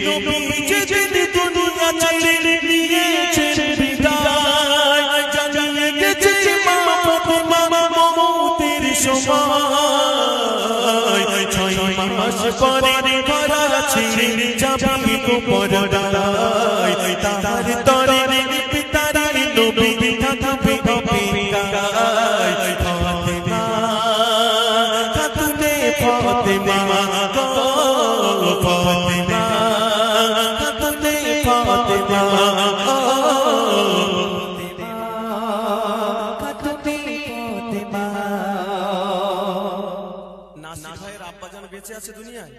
নবী যেদিন দুনিয়া ছেড়ে নিয়েছেন বিদায়, জানিয়ে গেছে মা ফাতেমা মওতের সময়। 6 মাস পরে ঘরা ছেড়ে যাবে গো পরদায়, তার তরে পিতার নবী থাকবে অপেক্ষায়। ফাতেমা খাতুনে ফাতেমা গো ফাতেমা খাতুনে ফাতেমা খাতুনে ফাতেমা। নাসির ভাইয়ের আব্বাজান বেঁচে আছে দুনিয়ায়।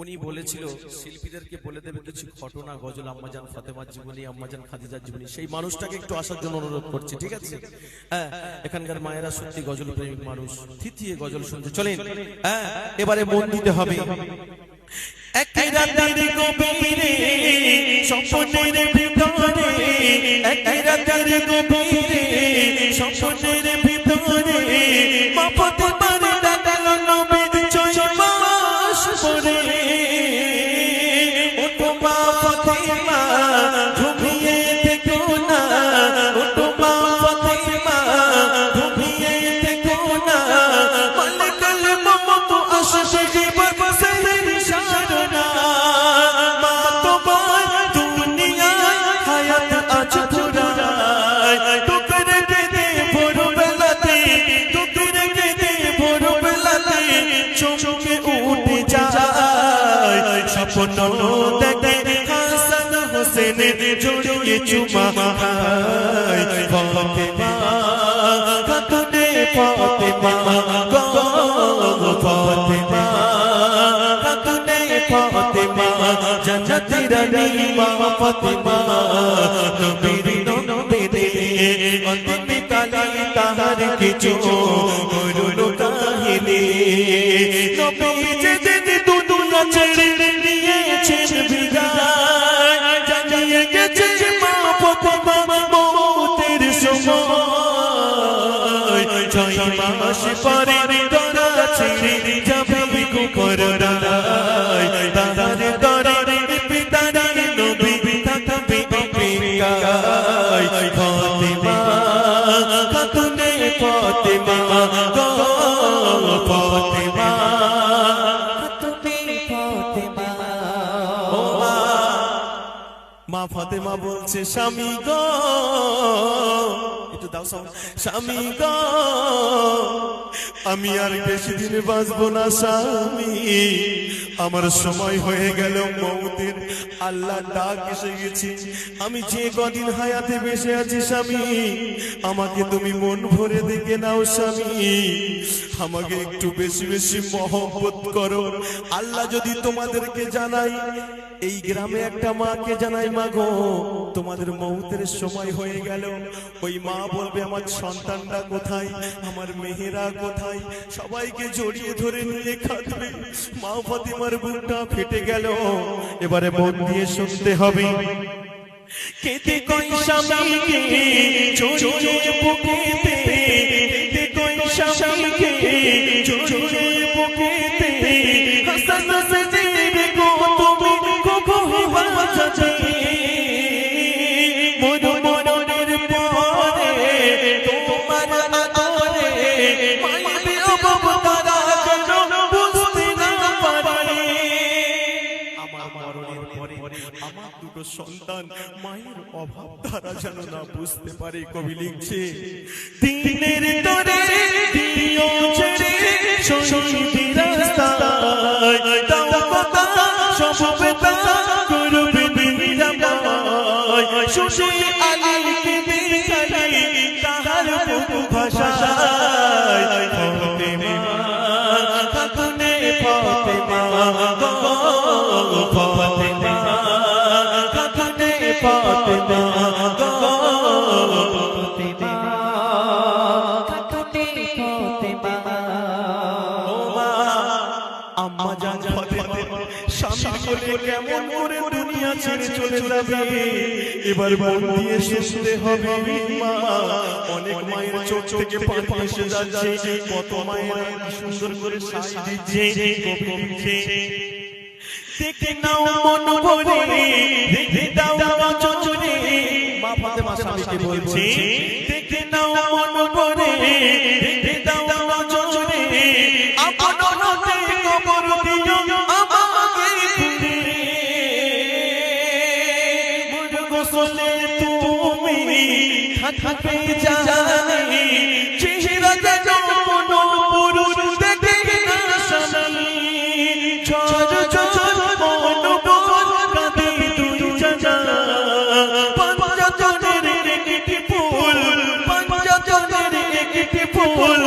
উনি বলেছিল শিল্পীদেরকে বলে দেবে কিছু ঘটনা গজল আম্মাজান ফাতেমার জীবনী, আম্মাজান খাদিজার জীবনী। সেই মানুষটাকে একটু আসার জন্য অনুরোধ করছি, ঠিক আছে? হ্যাঁ, এখানকার মায়েরা সত্যি গজল প্রেমিক মানুষ, থিতিয়ে গজল শুনতে চলেন। হ্যাঁ, এবারে মন দিতে হবে। এক রাতের গভীরে স্বপ্নের ভিতরে, এক রাতের গভীরে স্বপ্নের ভিতরে মা ফাতেমার ডাকল নবী 6 মাস পরে। ওঠো মা ফাতেমা ঘুমিয়ে থেকো না, ওঠো মা ফাতেমা ঘুমিয়ে থেকো না, মালিকুল মওত আসবে বসের ইশারা। মা তোমার দুনিয়ায় হায়াত আজ ফুরায়, টুকরে কেঁদে ভোরবেলাতে, টুকরে কেঁদে ভোরবেলাতে চমকে উঠে যায়। স্বপ্ন দেখে হাসান হোসেনের জড়িয়ে চুমা খায়। ফাতেমা খাতুনে ফাতেমা গো ফাতেমা খাতুনে ফাতেমা, জান্নাতের রানী মা ফাতেমা। নবীর নবীরে অন্তিম কালে তাহার কিছু করুণ কাহিনী। নবী যেদিন দুনিয়া ছেড়ে নিয়েছেন বিদায়, জানিয়ে গেছে মা ফাতেমা মওতের সময়। 6 মাস পরে ঘরা ছেড়ে যাবে গো পরদায়, তার তরে পিতার নবী থাকবে অপেক্ষায়। ফাতেমা খাতুনে ফাতেমা গো ফাতেমা খাতুনে ফাতেমা। ও মা ফাতেমা বলছে স্বামী গো, একটু দাও সাউন্ড। স্বামী গো আমি আর বেশি দিন বাঁচবো না স্বামী, আমার সময় হয়ে গেল মওতের। আল্লাহ ডাক এসে গেছে, আমি যে কদিন হায়াতে বেঁচে আছি স্বামী, আমাকে তুমি মন ভরে দেখে নাও স্বামী, আমাকে একটু বেশি বেশি মহব্বত করো। আল্লাহ যদি তোমাদেরকে জানাই, এই গ্রামে একটা মাকে জানাই, মা গো তোমাদের মওতের সময় হয়ে গেল, ওই মা বলবে আমার সন্তানটা কোথায়, আমার মেয়েরা কোথায়, সবাইকে জড়িয়ে ধরে নিয়ে কাঁদবে। মা ফাতেমার বুকটা ফেটে গেল। এবারে মন দিয়ে শুনতে হবে। কেঁদে কই স্বামীকে জড়িয়ে বুকেতে, কেঁদে কই স্বামীকে জড়িয়ে বুকেতে, হাসান হোসেনের গো তুমি কবু বাঁচাতে। মরণের পরে তোমার আদরে মাইবে অভাব তারা কেন বুঝতে না পারে। আমার মরণের পরে আমার দুটো সন্তান মায়ের অভাব তারা যেন না বুঝতে পারে। কবি লিখছে, দিনের তরে দিও ছেড়ে শহীদের রাস্তায়, দাও কথা সব বেতা করবে নিরাময়। শুনে আলীকে দেখাই তাহার বুক ভাষায়। ফাতেমা খাতুনে ফাতেমা গো ফাতেমা খাতুনে ফাতেমা গো ফাতেমা খাতুনে ফাতেমা। ও মা আম্মা জান ফাতেমা স্বামী বলে কেমন করে দুনিয়া ছেড়ে চলে যাবে। এবার মন দিয়ে শুনতে হবে মা। অনেক মায়ের চোখ থেকে পানি এসে যাচ্ছে, কত মায়েরা সুন্দর করে সাই দিচ্ছে, কবি লিখছে দেখে নাও মন ভরে রেখে দাও নজরে মা ফাতেমা স্বামীকে বলছে দেখে নাও মন ভরে রেখে দাও নজরে আপন হাতে কবর দিও আমাকে খুলে মোর গোসলে তুমি থাকবে জানি চেহারা যেন মন পুরুষ দেখে না স্বামী ঝড় ঝড় মন বল কাঁদে দুই জানা পঞ্চজনের একটি ফুল পঞ্চজনের একটি ফুল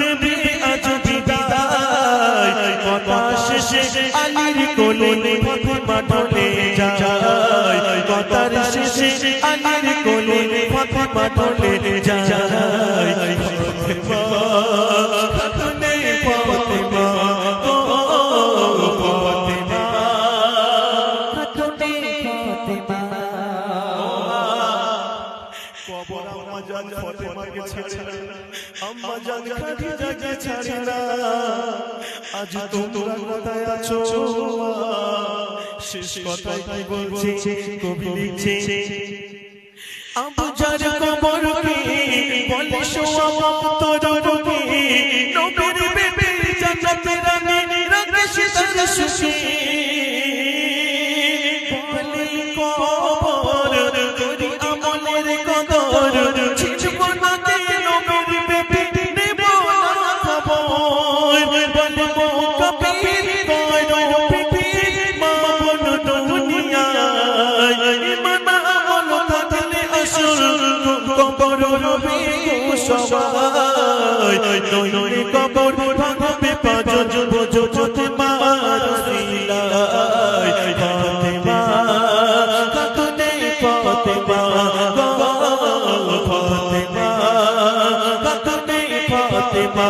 দেবে আজ বিদায় কথা শেষে আলীর কোলে ফাতেমা ঢলে যায় কথার শেষে আলীর কোলে ফাতেমা ঢলে যায় ফাতেমা খাতুনে ফাতেমা ও ফাতেমা খাতুনে ফাতেমা কবর আম্মা জান ফাতেমাকে ছাড়ে না আম্মা জান খাদিজাকে ছাড়ে না আজ তোমরা কোথায় আছো শেষ কথাই কি বলছে কবি লিখছে আবু জার কবরকে বলে সোয়াব তোরকে নবীর বেবি জান্নাতের রানী রাখে তার সুখে বলে কবর করি আমলের কদর ছিছব না কে নবীর বেবি নেব না খবর বলবো কবির কয়রো পৃথিবীর মা বন দুনিয়ায় ইমান আমল থাকলে আসল কবর হবে সবাই নইলে কবর ভাঙবে পাঁচ বোঝো ফাতেমা রসিলাই ফাতেমা খাতুনে ফাতেমা ফাতেমা খাতুনে ফাতেমা